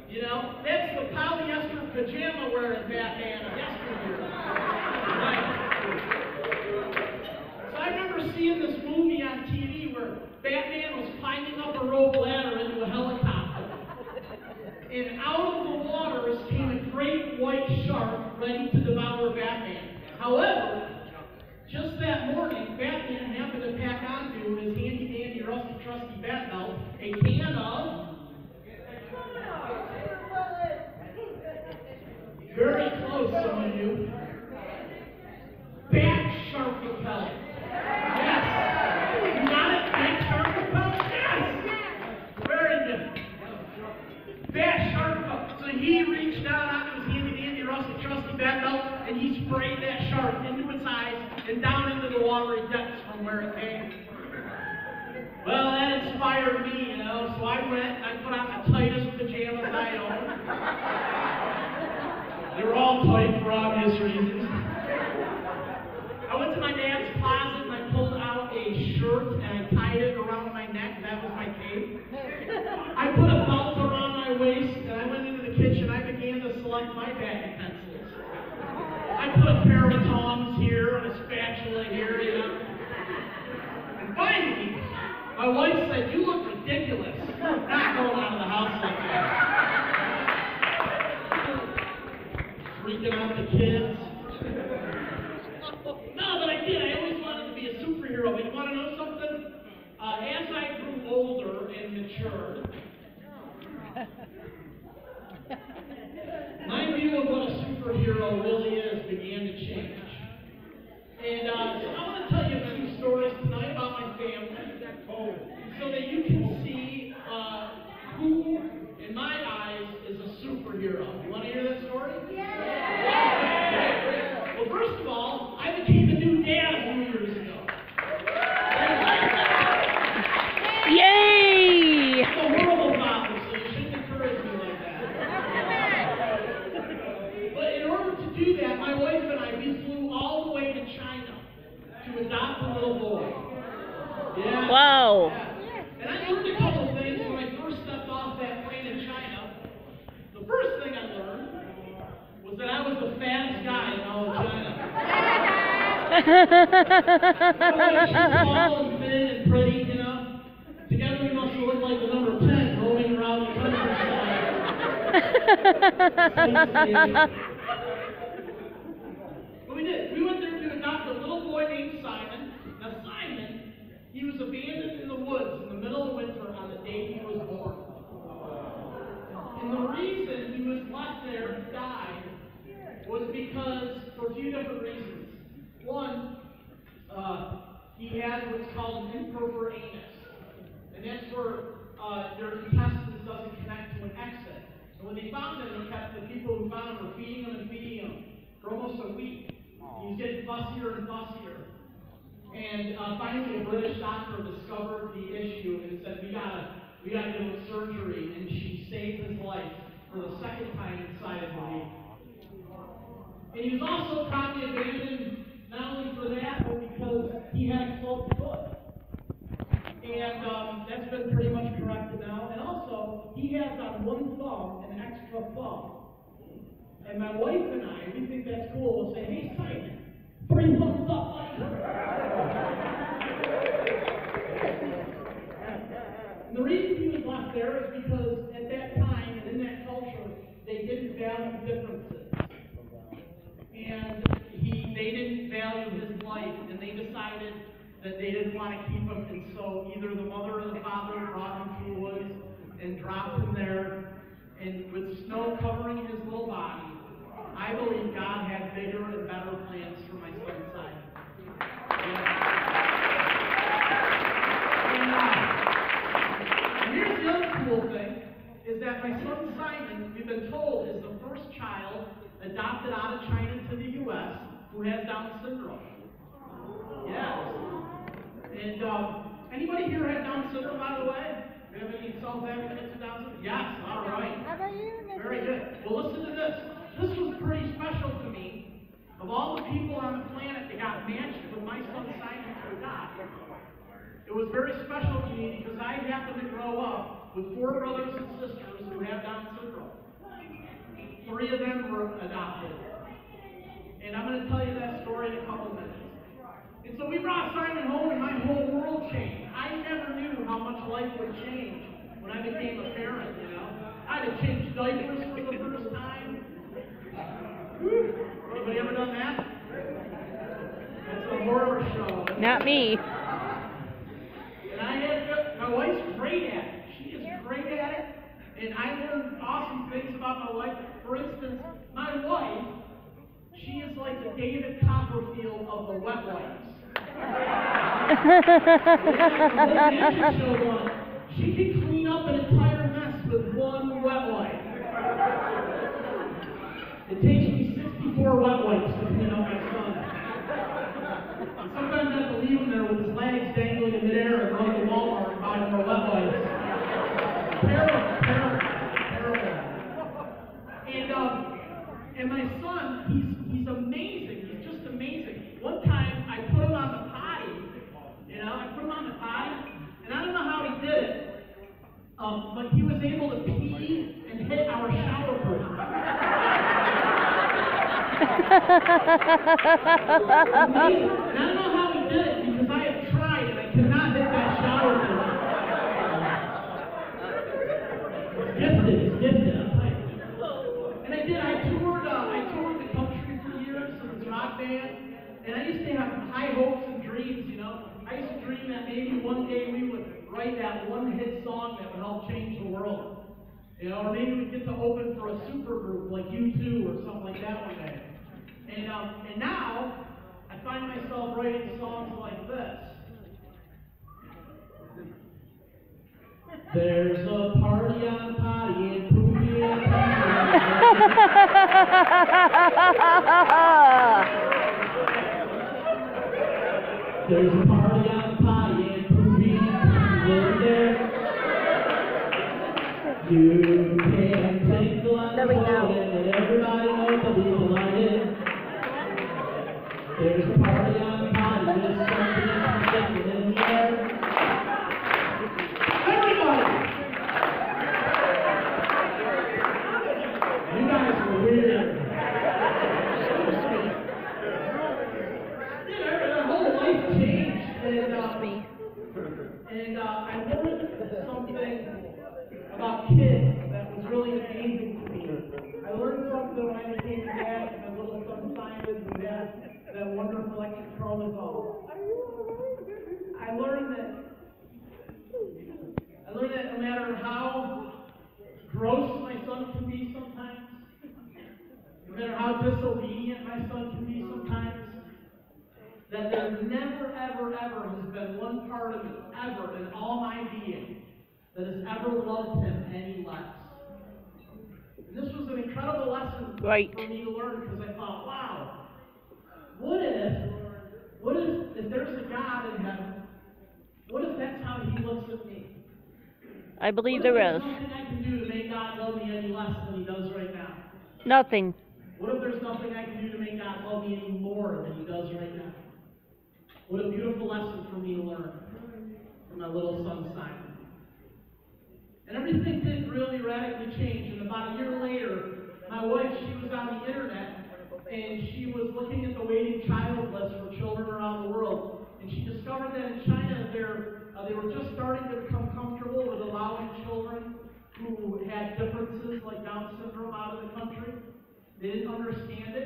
You know, that's the polyester pajama wearing Batman of yesteryear. Right. So I remember seeing this movie on TV where Batman was climbing up a rope ladder into a helicopter. And out of the waters came a great white shark ready to devour Batman. However, just that morning, Batman happened to pack onto his handy-dandy, rusty-trusty bat belt a can of... Very close, some of you. Bat shark repellent. Yes. You got it? Bat shark repellent? Yes. Very good. Bat shark repellent. So he reached out onto his handy-dandy, rusty-trusty bat belt, and he sprayed that shark into its eyes and down into the watery depths from where it came. Well, that inspired me, you know, so I went, I put on the tightest pajamas I owned. They were all tight for obvious reasons. I went to my dad's closet and I pulled out a shirt and I tied it around my neck. That was my cape. I put a belt around my waist and I went into the kitchen. I began to select my bat utensils. I put a pair of tongs here and a spatula here, you know. And finally, my wife said, "You look ridiculous. You're not going out of the house like that." Freaking out the kids. No, but I did. I always wanted to be a superhero. But you want to know something? As I grew older and matured, my view of what a superhero really is began to change. And so I want to tell you a few stories tonight about my family, so that you can see who, in my eyes, is a superhero. You want to hear that story? Well, first of all, I became a new dad a few years ago. Yay! I'm a horrible father, so you shouldn't encourage me like that. But in order to do that, my wife and I, we flew all the way to China to adopt a little boy. Yeah. Wow. Yeah. And I learned a couple of things when I first stepped off that plane in China. The first thing I learned was that I was the fattest guy in all of China. She's tall and thin and pretty, you know. Together we must look like the number 10 roaming around the countryside. But we did. We went there to adopt a little boy named Simon. Now Simon, he was abandoned in the woods in the middle of winter on the day he was born. And the reason he was left there to die was because, for a few different reasons. One, he had what's called an improper anus. And that's where your intestines doesn't connect to an exit. And when they found him, the people who found him were feeding him for almost a week. He was getting fussier and fussier. And finally, a British doctor discovered the issue and said, we gotta do a surgery. And she saved his life for the second time inside of a week. And he was also probably abandoned not only for that, but because he had a clubbed foot. And that's been pretty much corrected now. And also, he has on one thumb an extra thumb. And my wife and I, we think that's cool. We'll say, "Hey, Simon, 3 thumbs up, buddy." And the reason he was left there is because at that time and in that culture, they didn't value differences. And they didn't value his life, and they decided that they didn't want to keep him, and so either the mother or the father brought him to the woods and dropped him there, and with snow covering his little body, I believe God had bigger and better plans for my son's side. And here's the other cool thing, is that my son Simon, we've been told, is the first child adopted out of China to the U.S. who has Down syndrome. Yes. And anybody here have Down syndrome, by the way? Do you have any self-evidence of Down syndrome? Yes, all right. How about you? Very good. Well, listen to this. This was pretty special to me. Of all the people on the planet that got matched with my son Simon to adopt, it was very special to me because I happened to grow up with 4 brothers and sisters who have Down syndrome. 3 of them were adopted. And I'm going to tell you that story in a couple minutes. And so we brought Simon home, and my whole world changed. I never knew how much life would change when I became a parent, you know. I had to change diapers for the first time. Anybody ever done that? That's a horror show. Not me. And my wife's great at it. She is great at it. And I learned awesome things about my wife. For instance, my wife, she is like the David Copperfield of the wet wipes. She can clean up an entire mess with one wet wipe. It takes me 64 wet wipes to clean up my son. And sometimes I have to leave him there with his legs dangling in midair and run to Walmart and buy more wet wipes. Terrible. And my son, he's amazing. He's just amazing. One time I put him on the potty, and I don't know how he did it, but he was able to pee and hit our shower curtain. Amazing. And I don't know how he did it because I have tried and I cannot hit that shower curtain. It's gifted, I'm telling you. And I did. I toured the country for years with this rock band, and I used to have high hopes and dreams, you know. I used to dream that maybe one day we would write that one hit song that would help change the world. You know, or maybe we'd get to open for a super group like U2 or something like that one day. And now, I find myself writing songs like this. There's a party on potty and poopy and There's a party on potty and poopy and there. You can take the line and let everybody know that we like it. There's a party on potty with something sticking in the air. Everybody! You guys were weird. Our whole life changed, and I learned something about kids that was really amazing to me. I learned something when I became a dad, and my little son Simon, who had that wonderful X chromosome. I learned that no matter how gross my son can be sometimes, no matter how disobedient my son can be sometimes, that there never, ever, ever has been one part of me, ever, in all my being, that has ever loved him any less. And this was an incredible lesson for me to learn, because I thought, wow, what if there's a God in heaven, what if that's how he looks at me? I believe there is. What if there's nothing I can do to make God love me any less than he does right now? Nothing. What if there's nothing I can do to make God love me any more than he does right now? What a beautiful lesson for me to learn from my little son Simon. And everything did really radically change. And about a year later, my wife, she was on the internet, and she was looking at the waiting child list for children around the world. And she discovered that in China, they were just starting to become comfortable with allowing children who had differences like Down syndrome out of the country. They didn't understand it.